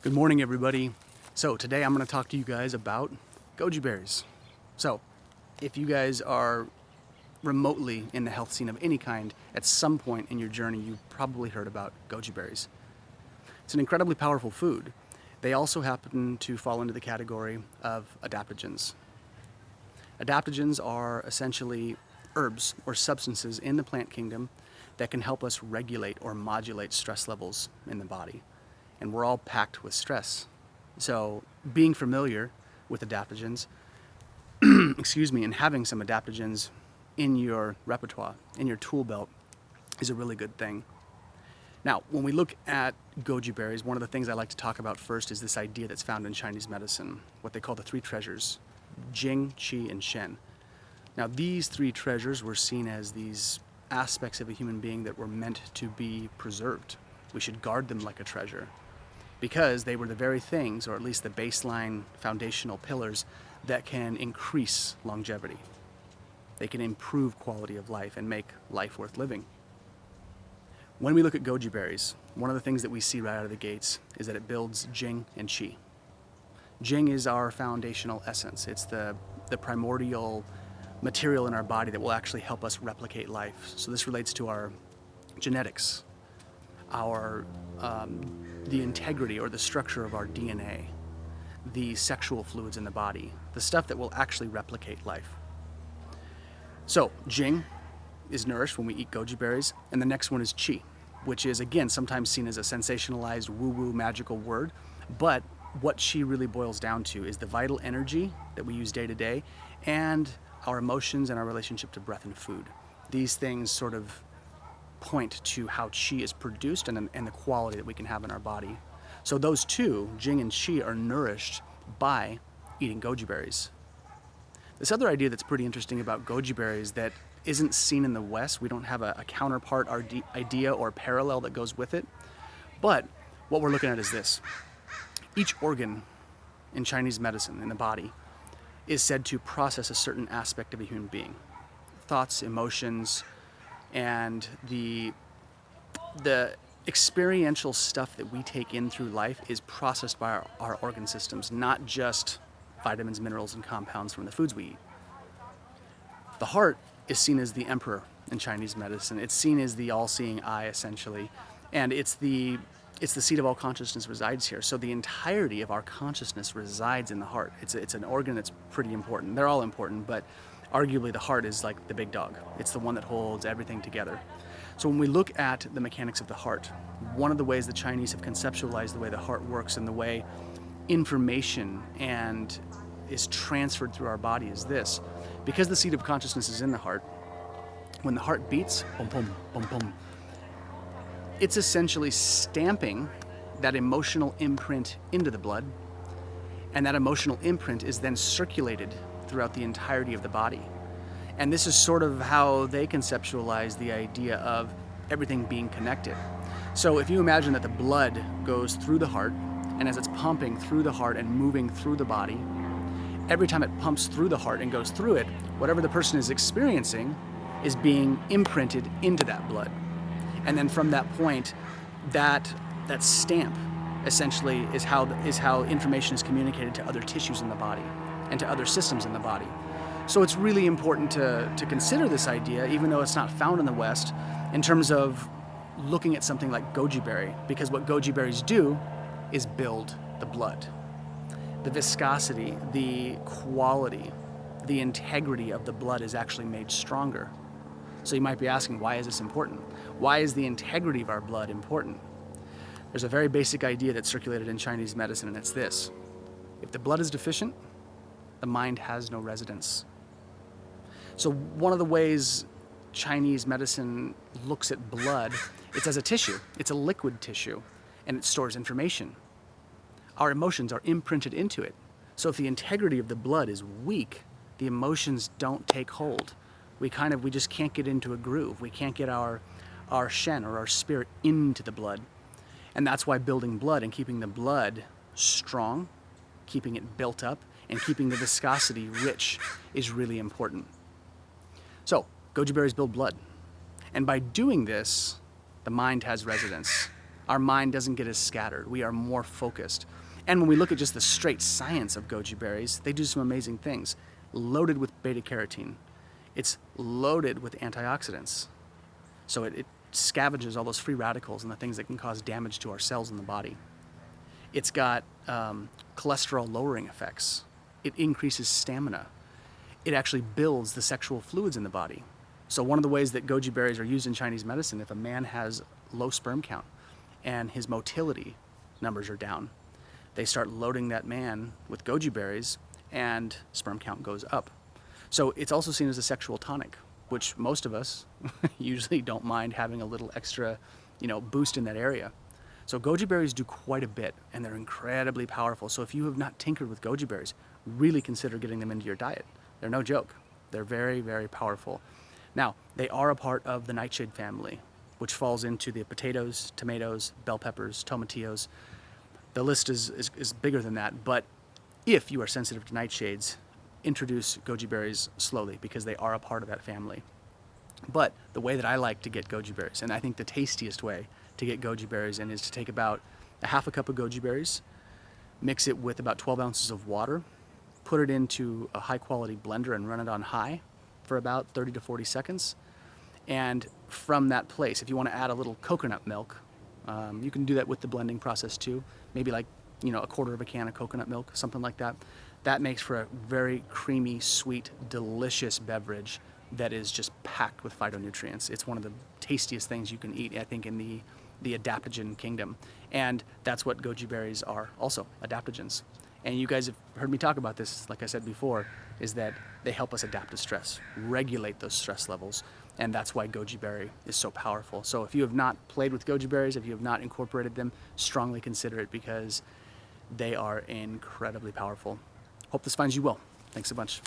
Good morning, everybody. So today I'm going to talk to you guys about goji berries. So if you guys are remotely in the health scene of any kind, at some point in your journey you've probably heard about goji berries. It's an incredibly powerful food. They also happen to fall into the category of adaptogens. Adaptogens are essentially herbs or substances in the plant kingdom that can help us regulate or modulate stress levels in the body. And we're all packed with stress. So being familiar with adaptogens, and having some adaptogens in your repertoire, in your tool belt, is a really good thing. Now, when we look at goji berries, one of the things I like to talk about first is this idea that's found in Chinese medicine, what they call the three treasures: Jing, Qi, and Shen. Now, these three treasures were seen as these aspects of a human being that were meant to be preserved. We should guard them like a treasure, because they were the very things, or at least the baseline foundational pillars, that can increase longevity. They can improve quality of life and make life worth living. When we look at goji berries, one of the things that we see right out of the gates is that it builds Jing and Qi. Jing is our foundational essence. It's the primordial material in our body that will actually help us replicate life. So this relates to our genetics, the integrity or the structure of our DNA, the sexual fluids in the body, the stuff that will actually replicate life. So Jing is nourished when we eat goji berries, and the next one is Qi, which is again sometimes seen as a sensationalized woo-woo magical word, but what Qi really boils down to is the vital energy that we use day to day and our emotions and our relationship to breath and food. These things sort of point to how Qi is produced and the quality that we can have in our body. So those two, Jing and Qi, are nourished by eating goji berries. This other idea that's pretty interesting about goji berries that isn't seen in the West, we don't have a counterpart idea or parallel that goes with it, but what we're looking at is this. Each organ in Chinese medicine in the body is said to process a certain aspect of a human being. Thoughts, emotions, and the experiential stuff that we take in through life is processed by our organ systems, not just vitamins, minerals, and compounds from the foods we eat. The heart is seen as the emperor in Chinese medicine. It's seen as the all-seeing eye, essentially, and it's the seat of all consciousness resides here. So the entirety of our consciousness resides in the heart. It's an organ that's pretty important. They're all important, but arguably the heart is like the big dog. It's the one that holds everything together. So when we look at the mechanics of the heart, one of the ways the Chinese have conceptualized the way the heart works and the way information and is transferred through our body is this. Because the seat of consciousness is in the heart, when the heart beats, boom, boom, boom, boom, it's essentially stamping that emotional imprint into the blood, and that emotional imprint is then circulated throughout the entirety of the body. And this is sort of how they conceptualize the idea of everything being connected. So if you imagine that the blood goes through the heart, and as it's pumping through the heart and moving through the body, every time it pumps through the heart and goes through it, whatever the person is experiencing is being imprinted into that blood. And then from that point, that stamp essentially is how information is communicated to other tissues in the body and to other systems in the body. So it's really important to consider this idea, even though it's not found in the West, in terms of looking at something like goji berry, because what goji berries do is build the blood. The viscosity, the quality, the integrity of the blood is actually made stronger. So you might be asking, why is this important? Why is the integrity of our blood important? There's a very basic idea that's circulated in Chinese medicine, and it's this. If the blood is deficient, the mind has no residence. So one of the ways Chinese medicine looks at blood, it's as a tissue. It's a liquid tissue, and it stores information. Our emotions are imprinted into it. So if the integrity of the blood is weak, the emotions don't take hold. We just can't get into a groove. We can't get our Shen or our spirit into the blood. And that's why building blood and keeping the blood strong, keeping it built up, and keeping the viscosity rich is really important. So, goji berries build blood. And by doing this, the mind has residence. Our mind doesn't get as scattered. We are more focused. And when we look at just the straight science of goji berries, they do some amazing things. Loaded with beta carotene. It's loaded with antioxidants. So it scavenges all those free radicals and the things that can cause damage to our cells in the body. It's got cholesterol lowering effects. It increases stamina. It actually builds the sexual fluids in the body. So one of the ways that goji berries are used in Chinese medicine, if a man has low sperm count and his motility numbers are down, they start loading that man with goji berries and sperm count goes up. So it's also seen as a sexual tonic, which most of us usually don't mind having a little extra, boost in that area. So goji berries do quite a bit, and they're incredibly powerful. So if you have not tinkered with goji berries, really consider getting them into your diet. They're no joke. They're very, very powerful. Now, they are a part of the nightshade family, which falls into the potatoes, tomatoes, bell peppers, tomatillos. The list is bigger than that, but if you are sensitive to nightshades, introduce goji berries slowly because they are a part of that family. But the way that I like to get goji berries, and I think the tastiest way to get goji berries in, is to take about a half a cup of goji berries, mix it with about 12 ounces of water, put it into a high quality blender and run it on high for about 30 to 40 seconds. And from that place, if you want to add a little coconut milk, you can do that with the blending process too. Maybe like, a quarter of a can of coconut milk, something like that. That makes for a very creamy, sweet, delicious beverage that is just packed with phytonutrients. It's one of the tastiest things you can eat, I think, in the adaptogen kingdom. And that's what goji berries are also, adaptogens. And you guys have heard me talk about this, like I said before, is that they help us adapt to stress, regulate those stress levels. And that's why goji berry is so powerful. So if you have not played with goji berries, if you have not incorporated them, strongly consider it because they are incredibly powerful. Hope this finds you well. Thanks a bunch.